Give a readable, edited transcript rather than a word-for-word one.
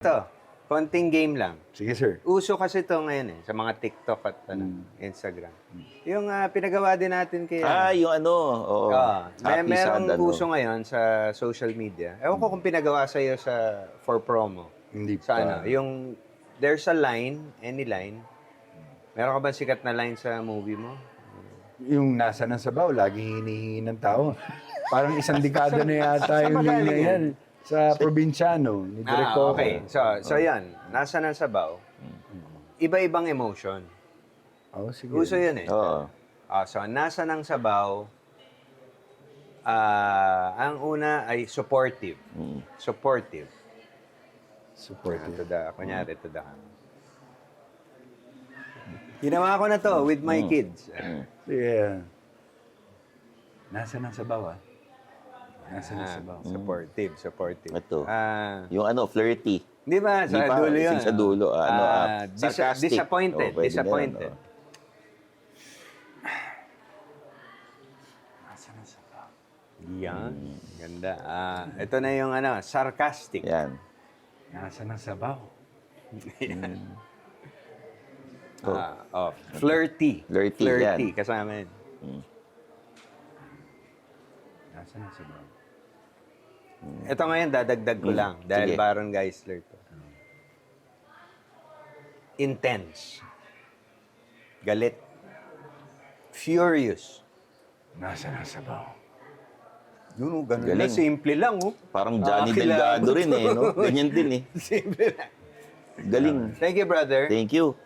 Ito, konting game lang. Sige, sir. Uso kasi ito ngayon sa mga TikTok at Instagram. Yung pinagawa din natin kay... Yung ano, oo. Happy, merong sad, ano. uso ngayon sa social media. Ewan ko kung pinagawa sa iyo for promo. Hindi Sa pa. yung there's a line, any line. Meron ka ba sikat na line sa movie mo? Yung nasa ng sabaw, laging hinihingi ng tao. Parang isang dekada na yata yung magaling linya yan. Sa probinsyano, ni Direk Coco. Okay. So yan. Nasa ng sabaw. Iba-ibang emotion. Oh, sige. Uso yun eh. Oo. So, nasa ng sabaw, ang una ay supportive. Supportive. Supportive. Kunyari, to the Ginawa ko na to with my kids. Yeah. Nasa ng sabaw, Nasa ng sabaw. Supportive. Ito. Ah, Yung ano, flirty. di ba? Sa Di pa, dulo yun. sa dulo, sarcastic. Disappointed. Pwede Disappointed. ganun, Nasa ng sabaw. Yan. Ganda. Ito na yung sarcastic. Yan. Nasa ng sabaw. Flirty. Flirty, yan. Kasama yun. Nasa ng sabaw. Ito ngayon, dadagdag ko lang. Dahil Sige. Baron Geisler to. Intense. Galit. Furious. Nasa ng sabaw. Yun, ganun Galing. lang. Simple lang, Parang Johnny Kilala Delgado ko rin to. no? Ganyan din Simple lang. Galing. Thank you, brother. Thank you.